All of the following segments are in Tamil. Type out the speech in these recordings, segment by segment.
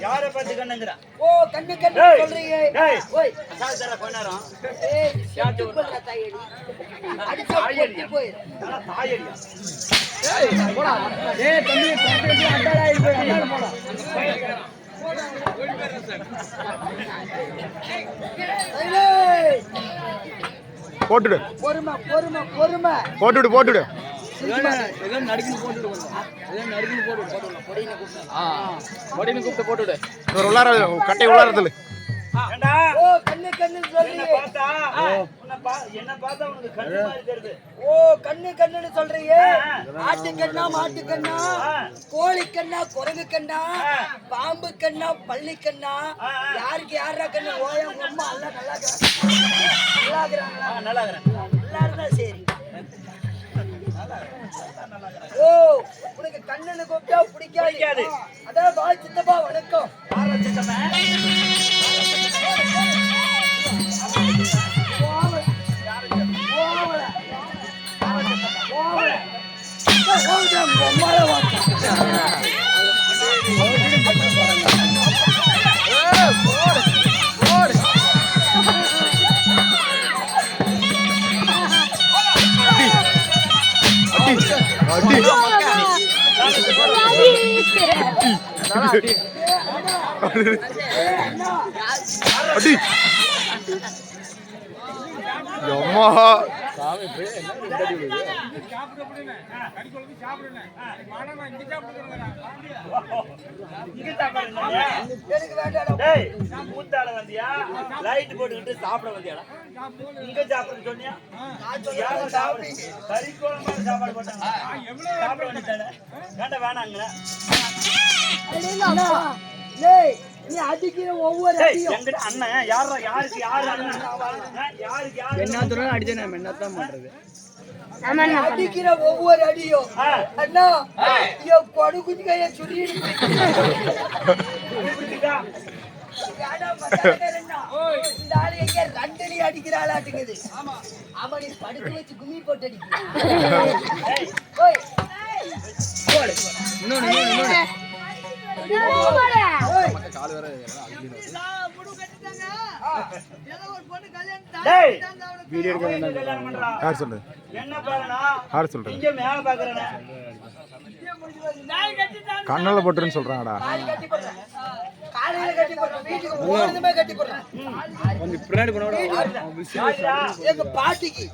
யாரை பார்த்து கண்ணுங்கிற? ஓ கண்ணு கண்ணு சொல்றீங்க. ஓய் சார் கொண்டாரம். ஏய் சாட்டு போடுற தாயடி. அடிச்சு போய். தாயடியா? ஏய் போடா. ஏய் தம்பி தம்பி அடடா இது போடா. போட்டுடு. பொறுமை பொறுமை பொறுமை. போட்டுடு போட்டுடு. ஏதோ நடுக்குன்னு போட்டுடு கொஞ்சம். ஏதோ நடுக்குன்னு போட்டுடு. பொடின கூப்பிடு. பொடின கூப்பிட்டு போட்டுடு. ஒரு உள்ளார கட்டை உள்ளாரதுல. ஏண்டா? ஓ கண்ணு கண்ணு சொல்லி. என்ன பார்த்தா? என்ன பார்த்தா உனக்கு கண்ணு மாதிரி தெரியுது. ஓ கண்ணு கண்ணுன்னு சொல்றீங்க. ஆட்டு கண்ணா மாட்டு கண்ணா கோழி கண்ணா குரங்கு கண்ணா பாம்பு கண்ணா பள்ளி கண்ணா யாருக்கு யாரா கண்ணு ஓயா அம்மா எல்லாம் நல்லா இருக்கிறாங்களா? நல்லா இருக்கிறேன். நல்லா இருந்தா சரி. ஓ உனக்கு கண்ணனு கூப்பிட்டா பிடிக்காது. அதான் வா சித்தப்பா வணக்கம். மூத்தால வந்தியா? லைட் போட்டுக்கிட்டு சாப்பிட வந்தியாடா? இங்க சாப்பிட சொன்னியா? கறி குழம்பு சாப்பாடு போட்டாங்க. சாப்பிட வேண்டியதானே? வேண்டாம் வேணாங்க. நீ அடிக்கிற ஒவ்வொரு எங்கிட்ட அண்ணன் யாருக்கு யாரு அண்ணன்? யாருக்கு யாரு என்னத்தான் அடிச்சேன்? நான் என்னத்தான் பண்றது? அடிக்கிற ஒவ்வொரு அடியும் அண்ணா என் கொடு குஞ்சுகைய சுருகிட்டு இந்த ஆளு எங்க ரெண்டடி அடிக்கிற ஆளாட்டுங்குது. ஆமா நீ படுக்க வச்சு கும்மி போட்டு அடிக்கிறேன். கண்ணால போட்டுருன்னு சொல்றாங்கடா. எங்க பாட்டிக்கு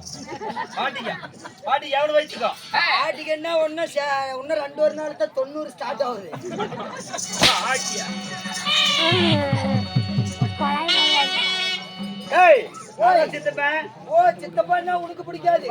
பாட்டி எவ்வளவு வச்சுக்கோ? பாட்டிக்கு என்ன ஒண்ணு இன்னும் 2 நாள் தான் 90 ஸ்டார்ட் ஆகுது. சித்தப்பா ஓ சித்தப்பா உனக்கு பிடிக்காது.